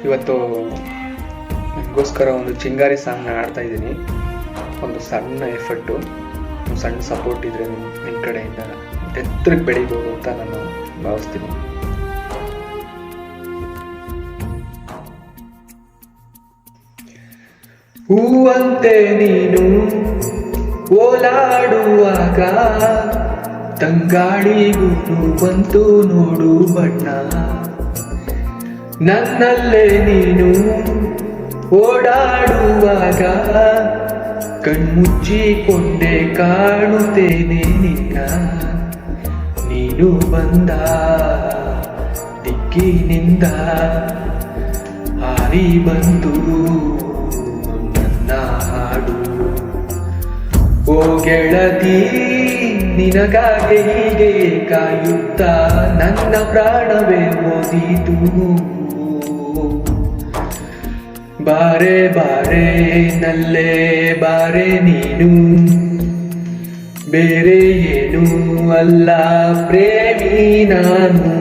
ಇವತ್ತು ನಿಮಗೋಸ್ಕರ ಒಂದು ಚಿಂಗಾರಿ ಸಾಂಗ್ನ ಆಡ್ತಾ ಇದ್ದೀನಿ. ಒಂದು ಸಣ್ಣ ಎಫರ್ಟು, ಒಂದು ಸಣ್ಣ ಸಪೋರ್ಟ್ ಇದ್ದರೆ ನಿಮ್ಮ ಕಡೆಯಿಂದ ಎತ್ತರಕ್ಕೆ ಬೆಳಿಬೋದು ಅಂತ ನಾನು ಭಾವಿಸ್ತೀನಿ. ಹೂವಂತೆ ನೀನು ಓಲಾಡುವಾಗ ತಂಗಾಳಿಗೂ ಬಂತು ನೋಡು ಬಣ್ಣ. ನನ್ನಲ್ಲೇ ನೀನು ಓಡಾಡುವಾಗ ಕಣ್ಮುಚ್ಚಿಕೊಂಡೆ ಕಾಣುತ್ತೇನೆ ನಿನ್ನ. ನೀನು ಬಂದ ದಿಕ್ಕಿನಿಂದ ಹಾರಿ ಬಂತು ನನ್ನ ಹಾಡು. ಓ ಗೆಳತಿ, ನಿನಗಾಗಿ ಹೀಗೆ ಕಾಯುತ್ತ ನನ್ನ ಪ್ರಾಣವೇ ಓದಿತು. ಬಾರೆ ಬಾರೆ ನಲ್ಲೇ ಬಾರೆ ನೀನು, ಬೇರೆ ಏನು ಅಲ್ಲ ಪ್ರೇಮಿ ನಾನು.